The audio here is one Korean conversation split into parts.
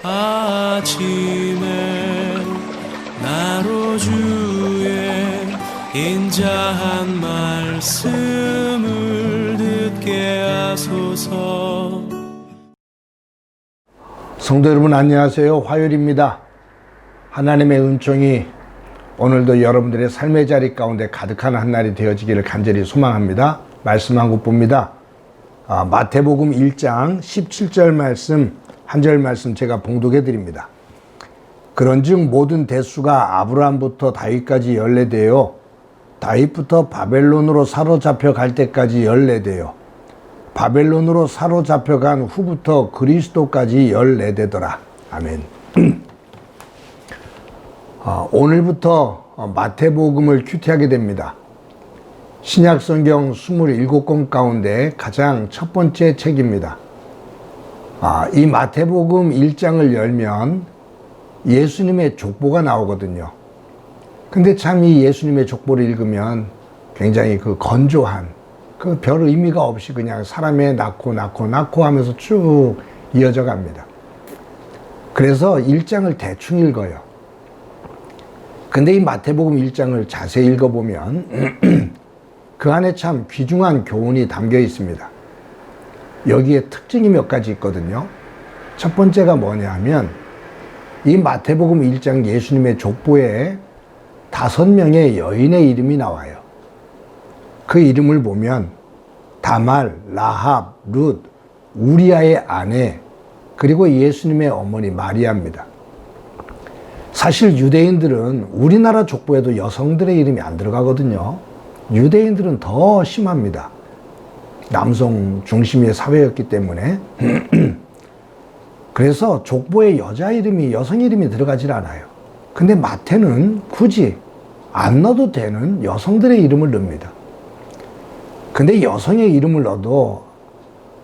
아침에 나로 주의 인자한 말씀을 듣게 하소서. 성도 여러분 안녕하세요. 화요일입니다. 하나님의 은총이 오늘도 여러분들의 삶의 자리 가운데 가득한 한 날이 되어지기를 간절히 소망합니다. 말씀 한 곳 봅니다. 마태복음 1장 17절 말씀 한 절 말씀 제가 봉독해 드립니다. 그런즉 모든 대수가 아브라함부터 다윗까지 14대요 다윗부터 바벨론으로 사로잡혀 갈 때까지 14대요 바벨론으로 사로잡혀 간 후부터 그리스도까지 14대더라. 아멘. 오늘부터 마태복음을 큐티하게 됩니다. 신약성경 27권 가운데 가장 첫 번째 책입니다. 이 마태복음 1장을 열면 예수님의 족보가 나오거든요. 근데 참 이 예수님의 족보를 읽으면 굉장히 건조한 별 의미가 없이 그냥 사람의 낳고 하면서 쭉 이어져 갑니다. 그래서 1장을 대충 읽어요. 근데 이 마태복음 1장을 자세히 읽어보면 그 안에 참 귀중한 교훈이 담겨 있습니다. 여기에 특징이 몇 가지 있거든요. 첫 번째가 뭐냐 하면 이 마태복음 1장 예수님의 족보에 5명의 여인의 이름이 나와요. 그 이름을 보면 다말, 라합, 룻, 우리아의 아내, 그리고 예수님의 어머니 마리아입니다. 사실 유대인들은 우리나라 족보에도 여성들의 이름이 안 들어가거든요. 유대인들은 더 심합니다. 남성 중심의 사회였기 때문에. 그래서 족보에 여자 이름이, 여성 이름이 들어가질 않아요. 근데 마태는 굳이 안 넣어도 되는 여성들의 이름을 넣습니다. 근데 여성의 이름을 넣어도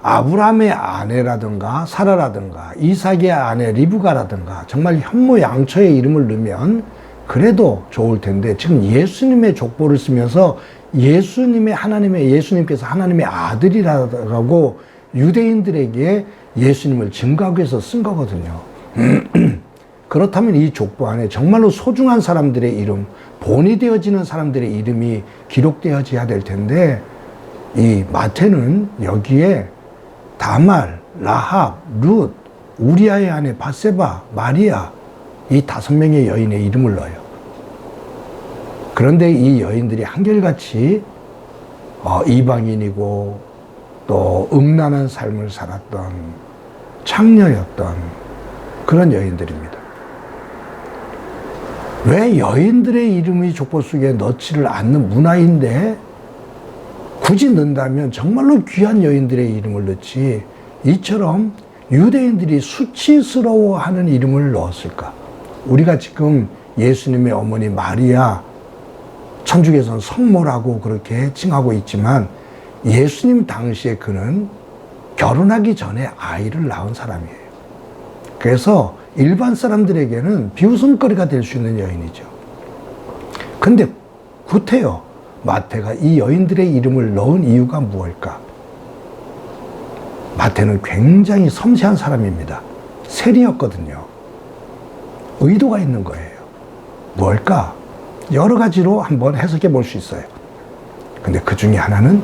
아브라함의 아내라든가 사라라든가 이삭의 아내 리브가라든가 정말 현모양처의 이름을 넣으면 그래도 좋을 텐데, 지금 예수님의 족보를 쓰면서 예수님께서 하나님의 아들이라고 유대인들에게 예수님을 증거하기 위해서 쓴 거거든요. 그렇다면 이 족보 안에 정말로 소중한 사람들의 이름, 본이 되어지는 사람들의 이름이 기록되어져야 될 텐데, 이 마태는 여기에 다말, 라합, 룻, 우리아의 아내 바세바, 마리아, 이 5명의 여인의 이름을 넣어요. 그런데 이 여인들이 한결같이 이방인이고 또 음란한 삶을 살았던 창녀였던 그런 여인들입니다. 왜 여인들의 이름이 족보 속에 넣지를 않는 문화인데 굳이 넣는다면 정말로 귀한 여인들의 이름을 넣지 이처럼 유대인들이 수치스러워하는 이름을 넣었을까? 우리가 지금 예수님의 어머니 마리아, 천주교에서는 성모라고 그렇게 칭하고 있지만 예수님 당시에 그는 결혼하기 전에 아이를 낳은 사람이에요. 그래서 일반 사람들에게는 비웃음거리가 될 수 있는 여인이죠. 근데 구태여 마태가 이 여인들의 이름을 넣은 이유가 무엇일까? 마태는 굉장히 섬세한 사람입니다. 세리였거든요. 의도가 있는 거예요. 뭘까? 여러 가지로 한번 해석해 볼 수 있어요. 근데 그 중에 하나는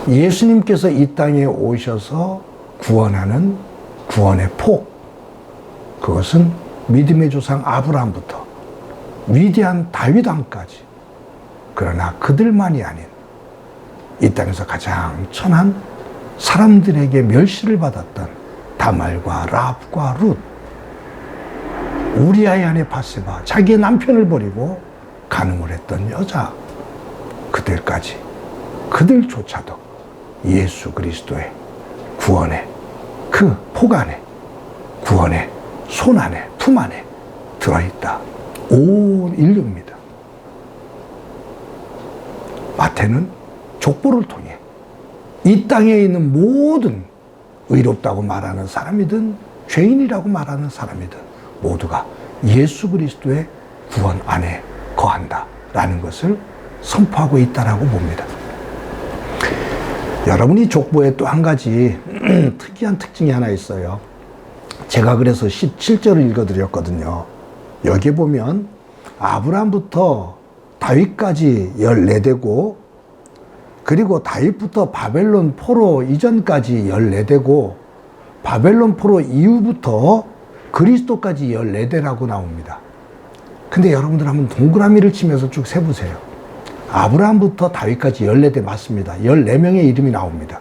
예수님께서 이 땅에 오셔서 구원하는 구원의 폭, 그것은 믿음의 조상 아브라함부터 위대한 다윗 왕까지, 그러나 그들만이 아닌 이 땅에서 가장 천한 사람들에게 멸시를 받았던 다말과 라합과 룻, 우리아의 아내 바세바, 자기의 남편을 버리고 간음을 했던 여자, 그들까지, 그들조차도 예수 그리스도의 구원의 그 폭 안에, 구원의 손 안에, 품 안에 들어있다. 온 인류입니다. 마태는 족보를 통해 이 땅에 있는 모든 의롭다고 말하는 사람이든 죄인이라고 말하는 사람이든 모두가 예수 그리스도의 구원 안에 거한다 라는 것을 선포하고 있다라고 봅니다. 여러분이 족보에 또 한 가지 특이한 특징이 하나 있어요. 제가 그래서 17절을 읽어드렸거든요. 여기 보면 아브라함부터 다윗까지 14대고, 그리고 다윗부터 바벨론 포로 이전까지 14대고, 바벨론 포로 이후부터 그리스도까지 14대라고 나옵니다. 근데 여러분들 한번 동그라미를 치면서 쭉 세보세요. 아브라함부터 다윗까지 14대 맞습니다. 14명의 이름이 나옵니다.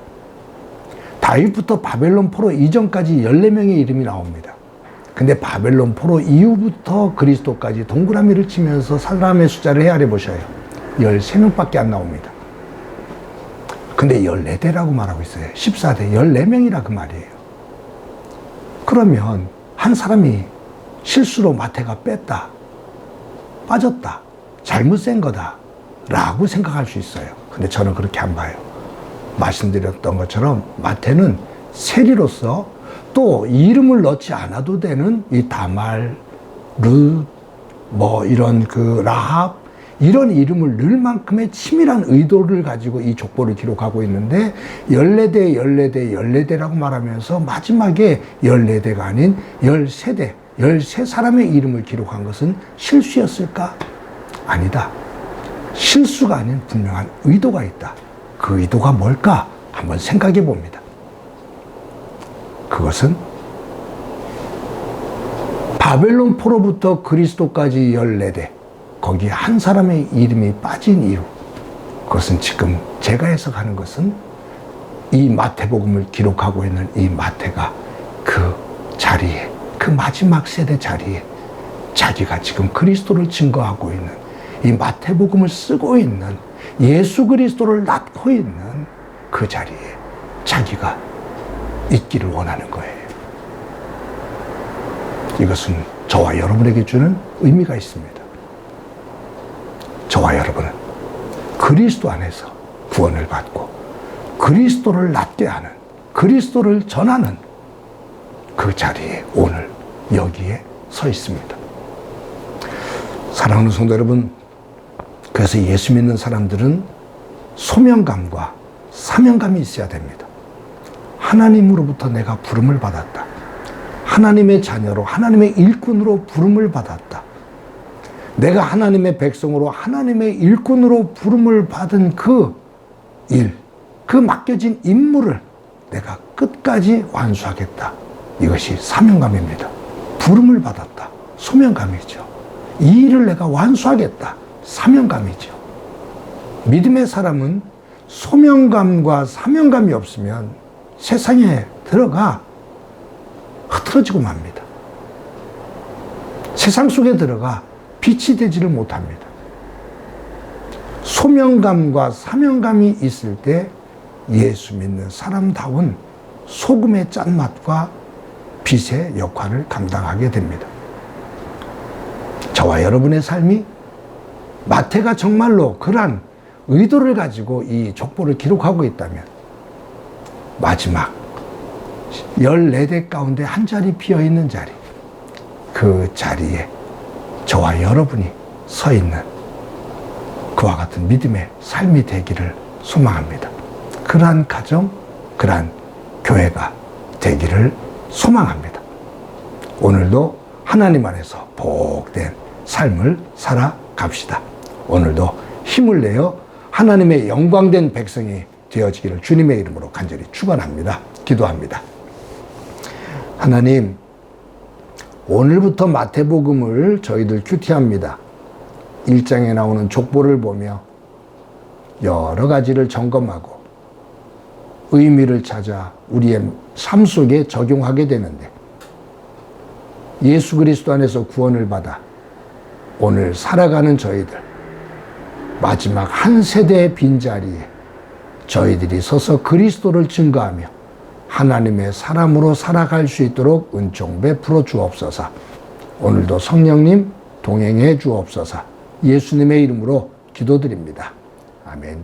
다윗부터 바벨론 포로 이전까지 14명의 이름이 나옵니다. 근데 바벨론 포로 이후부터 그리스도까지 동그라미를 치면서 사람의 숫자를 헤아려 보셔요. 13명밖에 안 나옵니다. 근데 14대라고 말하고 있어요. 14대, 14명이라 그 말이에요. 그러면 한 사람이 실수로 마태가 뺐다, 빠졌다, 잘못 센 거다 라고 생각할 수 있어요. 근데 저는 그렇게 안 봐요. 말씀드렸던 것처럼 마태는 세리로서 또 이름을 넣지 않아도 되는 이 다말, 룻, 이런 라합, 이런 이름을 넣을 만큼의 치밀한 의도를 가지고 이 족보를 기록하고 있는데 14대, 14대, 14대라고 말하면서 마지막에 14대가 아닌 13대, 13사람의 이름을 기록한 것은 실수였을까? 아니다. 실수가 아닌 분명한 의도가 있다. 그 의도가 뭘까? 한번 생각해 봅니다. 그것은 바벨론 포로부터 그리스도까지 14대, 거기에 한 사람의 이름이 빠진 이유, 그것은 지금 제가 해석하는 것은 이 마태복음을 기록하고 있는 이 마태가 그 자리에, 그 마지막 세대 자리에 자기가 지금 그리스도를 증거하고 있는, 이 마태복음을 쓰고 있는, 예수 그리스도를 낳고 있는 그 자리에 자기가 있기를 원하는 거예요. 이것은 저와 여러분에게 주는 의미가 있습니다. 저와 여러분은 그리스도 안에서 구원을 받고 그리스도를 낳게 하는, 그리스도를 전하는 그 자리에 오늘 여기에 서 있습니다. 사랑하는 성도 여러분, 그래서 예수 믿는 사람들은 소명감과 사명감이 있어야 됩니다. 하나님으로부터 내가 부름을 받았다. 하나님의 자녀로, 하나님의 일꾼으로 부름을 받았다. 내가 하나님의 백성으로, 하나님의 일꾼으로 부름을 받은 그 일, 그 맡겨진 임무를 내가 끝까지 완수하겠다. 이것이 사명감입니다. 부름을 받았다. 소명감이죠. 이 일을 내가 완수하겠다. 사명감이죠. 믿음의 사람은 소명감과 사명감이 없으면 세상에 들어가 흐트러지고 맙니다. 세상 속에 들어가 빛이 되지를 못합니다. 소명감과 사명감이 있을 때 예수 믿는 사람다운 소금의 짠맛과 빛의 역할을 감당하게 됩니다. 저와 여러분의 삶이 마태가 정말로 그러한 의도를 가지고 이 족보를 기록하고 있다면 마지막 14대 가운데 한 자리 비어있는 자리, 그 자리에 저와 여러분이 서 있는 그와 같은 믿음의 삶이 되기를 소망합니다. 그러한 가정, 그러한 교회가 되기를 소망합니다. 오늘도 하나님 안에서 복된 삶을 살아갑시다. 오늘도 힘을 내어 하나님의 영광된 백성이 되어지기를 주님의 이름으로 간절히 축원합니다. 기도합니다. 하나님, 오늘부터 마태복음을 저희들 큐티합니다. 1장에 나오는 족보를 보며 여러 가지를 점검하고 의미를 찾아 우리의 삶 속에 적용하게 되는데, 예수 그리스도 안에서 구원을 받아 오늘 살아가는 저희들, 마지막 한 세대의 빈자리에 저희들이 서서 그리스도를 증거하며 하나님의 사람으로 살아갈 수 있도록 은총 베풀어 주옵소서. 오늘도 성령님 동행해 주옵소서. 예수님의 이름으로 기도드립니다. 아멘.